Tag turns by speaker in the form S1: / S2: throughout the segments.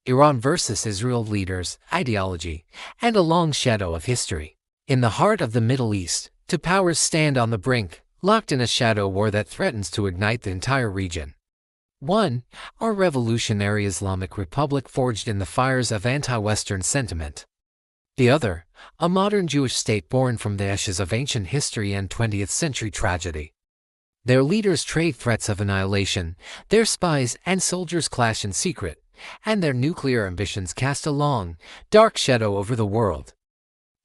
S1: Iran versus Israel leaders, ideology, and a long shadow of history. In the heart of the Middle East, two powers stand on the brink, locked in a shadow war that threatens to ignite the entire region. 1. Our revolutionary Islamic Republic forged in the fires of anti-Western sentiment. The other, a modern Jewish state born from the ashes of ancient history and 20th century tragedy. Their leaders trade threats of annihilation, their spies and soldiers clash in secret, and their nuclear ambitions cast a long, dark shadow over the world.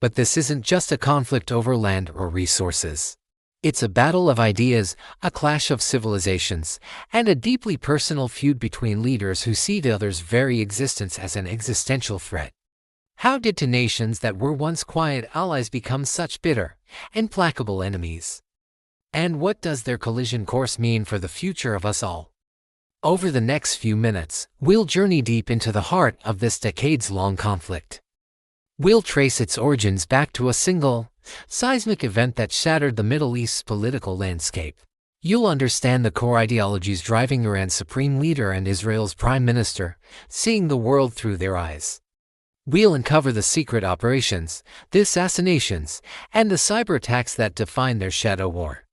S1: But this isn't just a conflict over land or resources. It's a battle of ideas, a clash of civilizations, and a deeply personal feud between leaders who see the other's very existence as an existential threat. How did two nations that were once quiet allies become such bitter, implacable enemies? And what does their collision course mean for the future of us all? Over the next few minutes, we'll journey deep into the heart of this decades-long conflict. We'll trace its origins back to a single, seismic event that shattered the Middle East's political landscape. You'll understand the core ideologies driving Iran's supreme leader and Israel's prime minister, seeing the world through their eyes. We'll uncover the secret operations, the assassinations, and the cyber attacks that define their shadow war.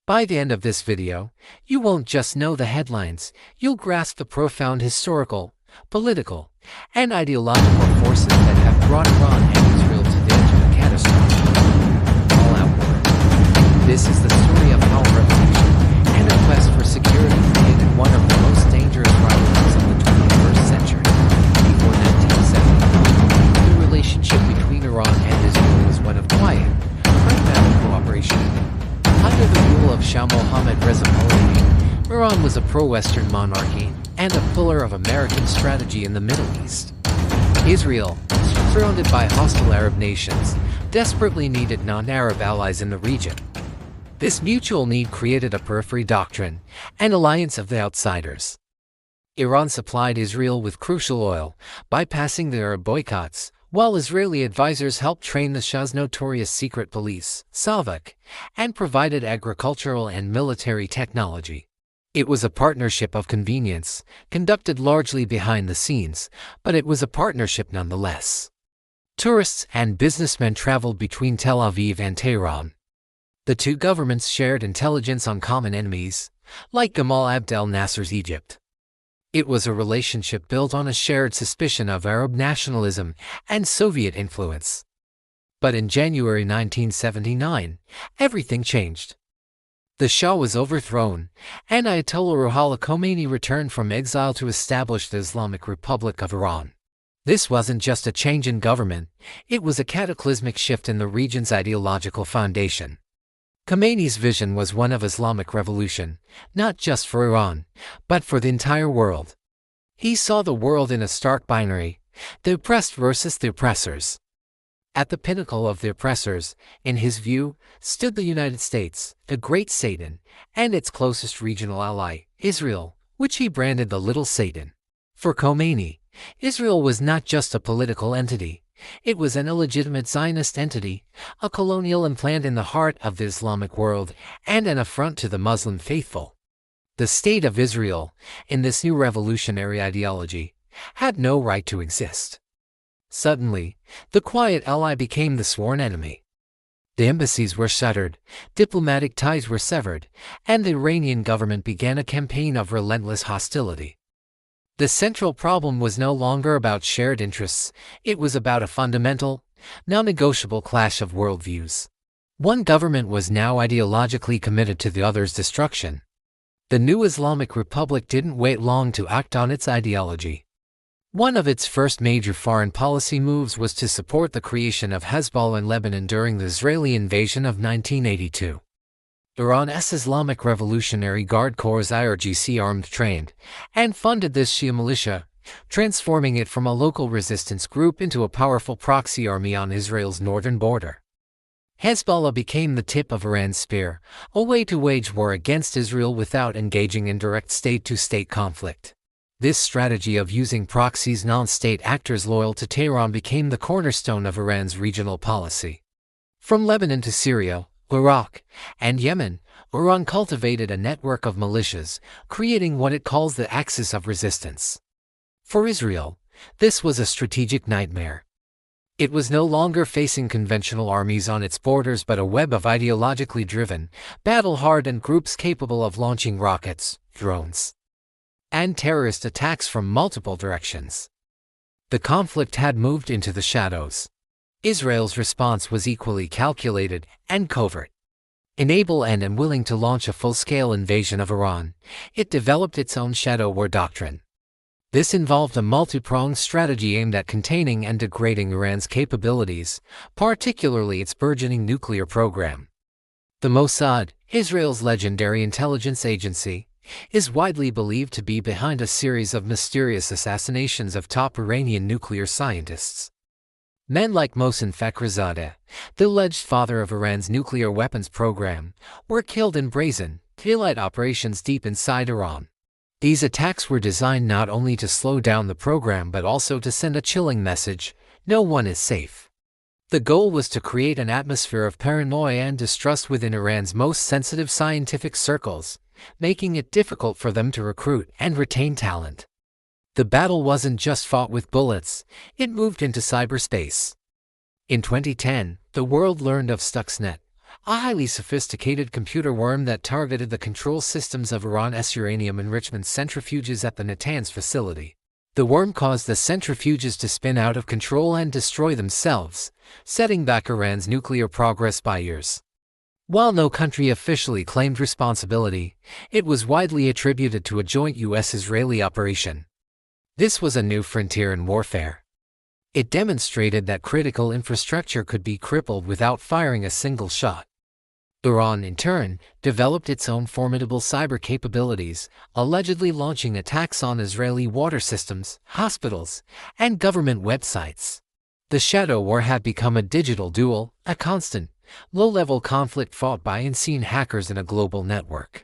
S1: By the end of this video, you won't just know the headlines, you'll grasp the profound historical, political, and ideological forces that have brought Iran and Israel to the edge of a catastrophe. All-out war. This is the story of how a revolution and a quest for security created one of the most dangerous rivalries of the 21st century. Before 1970, the relationship between Iran and Israel was one of quiet, pragmatic cooperation. Under the rule of Shah Mohammad Reza Pahlavi, Iran was a pro-Western monarchy and a pillar of American strategy in the Middle East. Israel, surrounded by hostile Arab nations, desperately needed non-Arab allies in the region. This mutual need created a periphery doctrine, an alliance of the outsiders. Iran supplied Israel with crucial oil, bypassing the Arab boycotts, while Israeli advisors helped train the Shah's notorious secret police, Savak, and provided agricultural and military technology. It was a partnership of convenience, conducted largely behind the scenes, but it was a partnership nonetheless. Tourists and businessmen traveled between Tel Aviv and Tehran. The two governments shared intelligence on common enemies, like Gamal Abdel Nasser's Egypt. It was a relationship built on a shared suspicion of Arab nationalism and Soviet influence. But in January 1979, everything changed. The Shah was overthrown, and Ayatollah Ruhollah Khomeini returned from exile to establish the Islamic Republic of Iran. This wasn't just a change in government, it was a cataclysmic shift in the region's ideological foundation. Khomeini's vision was one of Islamic revolution, not just for Iran, but for the entire world. He saw the world in a stark binary, the oppressed versus the oppressors. At the pinnacle of the oppressors, in his view, stood the United States, the great Satan, and its closest regional ally, Israel, which he branded the Little Satan. For Khomeini, Israel was not just a political entity. It was an illegitimate Zionist entity, a colonial implant in the heart of the Islamic world, and an affront to the Muslim faithful. The State of Israel, in this new revolutionary ideology, had no right to exist. Suddenly, the quiet ally became the sworn enemy. The embassies were shuttered, diplomatic ties were severed, and the Iranian government began a campaign of relentless hostility. The central problem was no longer about shared interests, it was about a fundamental, non-negotiable clash of worldviews. One government was now ideologically committed to the other's destruction. The new Islamic Republic didn't wait long to act on its ideology. One of its first major foreign policy moves was to support the creation of Hezbollah in Lebanon during the Israeli invasion of 1982. Iran's Islamic Revolutionary Guard Corps IRGC armed, trained, and funded this Shia militia, transforming it from a local resistance group into a powerful proxy army on Israel's northern border. Hezbollah became the tip of Iran's spear, a way to wage war against Israel without engaging in direct state-to-state conflict. This strategy of using proxies, non-state actors loyal to Tehran, became the cornerstone of Iran's regional policy. From Lebanon to Syria, Iraq, and Yemen, Iran cultivated a network of militias, creating what it calls the axis of resistance. For Israel, this was a strategic nightmare. It was no longer facing conventional armies on its borders but a web of ideologically driven, battle-hardened groups capable of launching rockets, drones, and terrorist attacks from multiple directions. The conflict had moved into the shadows. Israel's response was equally calculated and covert. Unable and unwilling to launch a full-scale invasion of Iran, it developed its own shadow war doctrine. This involved a multi-pronged strategy aimed at containing and degrading Iran's capabilities, particularly its burgeoning nuclear program. The Mossad, Israel's legendary intelligence agency, is widely believed to be behind a series of mysterious assassinations of top Iranian nuclear scientists. Men like Mohsen Fakhrizadeh, the alleged father of Iran's nuclear weapons program, were killed in brazen, daylight operations deep inside Iran. These attacks were designed not only to slow down the program but also to send a chilling message: no one is safe. The goal was to create an atmosphere of paranoia and distrust within Iran's most sensitive scientific circles, making it difficult for them to recruit and retain talent. The battle wasn't just fought with bullets, it moved into cyberspace. In 2010, the world learned of Stuxnet, a highly sophisticated computer worm that targeted the control systems of Iran's uranium enrichment centrifuges at the Natanz facility. The worm caused the centrifuges to spin out of control and destroy themselves, setting back Iran's nuclear progress by years. While no country officially claimed responsibility, it was widely attributed to a joint U.S.-Israeli operation. This was a new frontier in warfare. It demonstrated that critical infrastructure could be crippled without firing a single shot. Iran, in turn, developed its own formidable cyber capabilities, allegedly launching attacks on Israeli water systems, hospitals, and government websites. The shadow war had become a digital duel, a constant, low-level conflict fought by unseen hackers in a global network.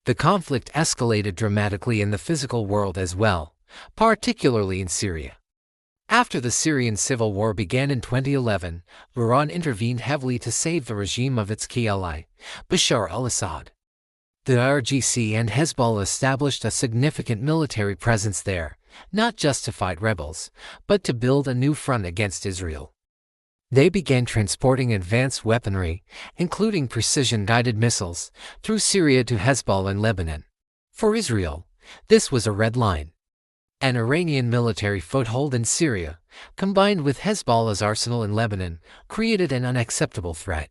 S1: The conflict escalated dramatically in the physical world as well, particularly in Syria. After the Syrian civil war began in 2011, Iran intervened heavily to save the regime of its key ally, Bashar al-Assad. The IRGC and Hezbollah established a significant military presence there, not just to fight rebels, but to build a new front against Israel. They began transporting advanced weaponry, including precision-guided missiles, through Syria to Hezbollah in Lebanon. For Israel, this was a red line. An Iranian military foothold in Syria, combined with Hezbollah's arsenal in Lebanon, created an unacceptable threat.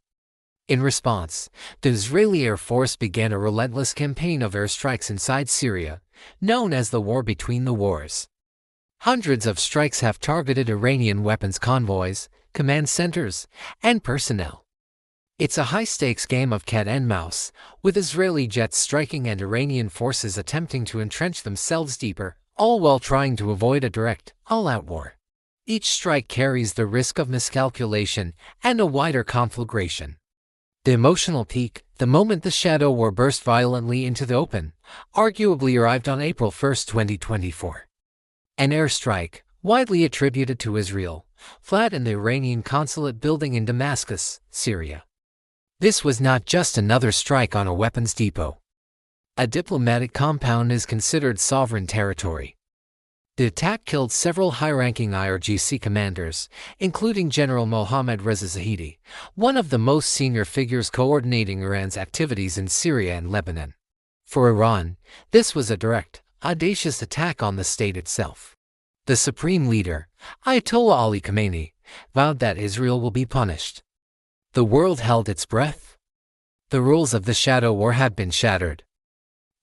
S1: In response, the Israeli Air Force began a relentless campaign of airstrikes inside Syria, known as the War Between the Wars. Hundreds of strikes have targeted Iranian weapons convoys, command centers, and personnel. It's a high-stakes game of cat and mouse, with Israeli jets striking and Iranian forces attempting to entrench themselves deeper, all while trying to avoid a direct, all-out war. Each strike carries the risk of miscalculation and a wider conflagration. The emotional peak, the moment the shadow war burst violently into the open, arguably arrived on April 1, 2024. An airstrike, widely attributed to Israel, flattened the Iranian consulate building in Damascus, Syria. This was not just another strike on a weapons depot. A diplomatic compound is considered sovereign territory. The attack killed several high-ranking IRGC commanders, including General Mohammad Reza Zahedi, one of the most senior figures coordinating Iran's activities in Syria and Lebanon. For Iran, this was a direct, audacious attack on the state itself. The supreme leader, Ayatollah Ali Khamenei, vowed that Israel will be punished. The world held its breath. The rules of the shadow war had been shattered.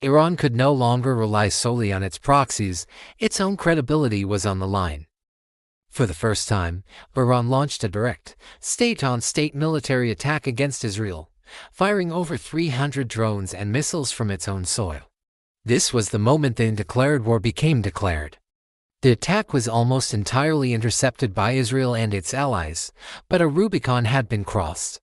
S1: Iran could no longer rely solely on its proxies, its own credibility was on the line. For the first time, Iran launched a direct, state-on-state military attack against Israel, firing over 300 drones and missiles from its own soil. This was the moment the undeclared war became declared. The attack was almost entirely intercepted by Israel and its allies, but a Rubicon had been crossed.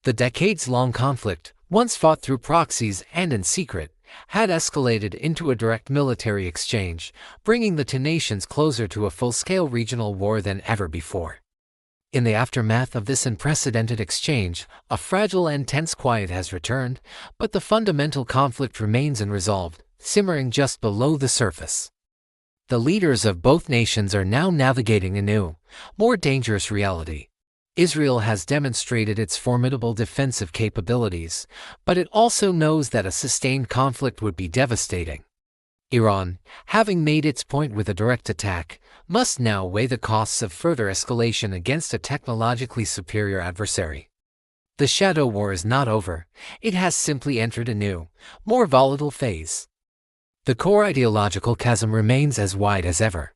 S1: The decades-long conflict, once fought through proxies and in secret, had escalated into a direct military exchange, bringing the two nations closer to a full-scale regional war than ever before. In the aftermath of this unprecedented exchange, a fragile and tense quiet has returned, but the fundamental conflict remains unresolved, simmering just below the surface. The leaders of both nations are now navigating a new, more dangerous reality. Israel has demonstrated its formidable defensive capabilities, but it also knows that a sustained conflict would be devastating. Iran, having made its point with a direct attack, must now weigh the costs of further escalation against a technologically superior adversary. The shadow war is not over, it has simply entered a new, more volatile phase. The core ideological chasm remains as wide as ever.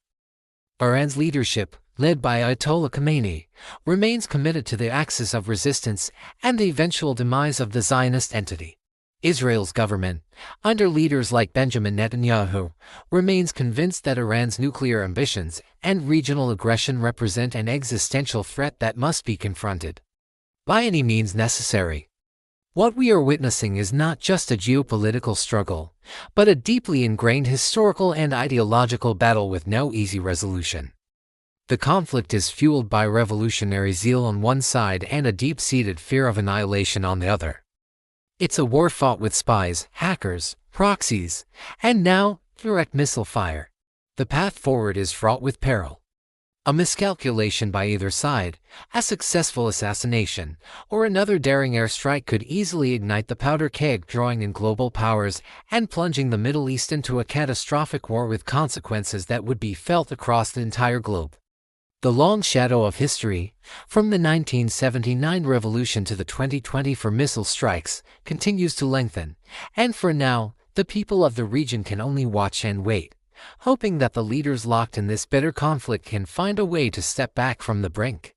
S1: Iran's leadership, led by Ayatollah Khamenei, remains committed to the axis of resistance and the eventual demise of the Zionist entity. Israel's government, under leaders like Benjamin Netanyahu, remains convinced that Iran's nuclear ambitions and regional aggression represent an existential threat that must be confronted by any means necessary. What we are witnessing is not just a geopolitical struggle, but a deeply ingrained historical and ideological battle with no easy resolution. The conflict is fueled by revolutionary zeal on one side and a deep-seated fear of annihilation on the other. It's a war fought with spies, hackers, proxies, and now, direct missile fire. The path forward is fraught with peril. A miscalculation by either side, a successful assassination, or another daring airstrike could easily ignite the powder keg, drawing in global powers and plunging the Middle East into a catastrophic war with consequences that would be felt across the entire globe. The long shadow of history, from the 1979 revolution to the 2024 missile strikes, continues to lengthen, and for now, the people of the region can only watch and wait, hoping that the leaders locked in this bitter conflict can find a way to step back from the brink.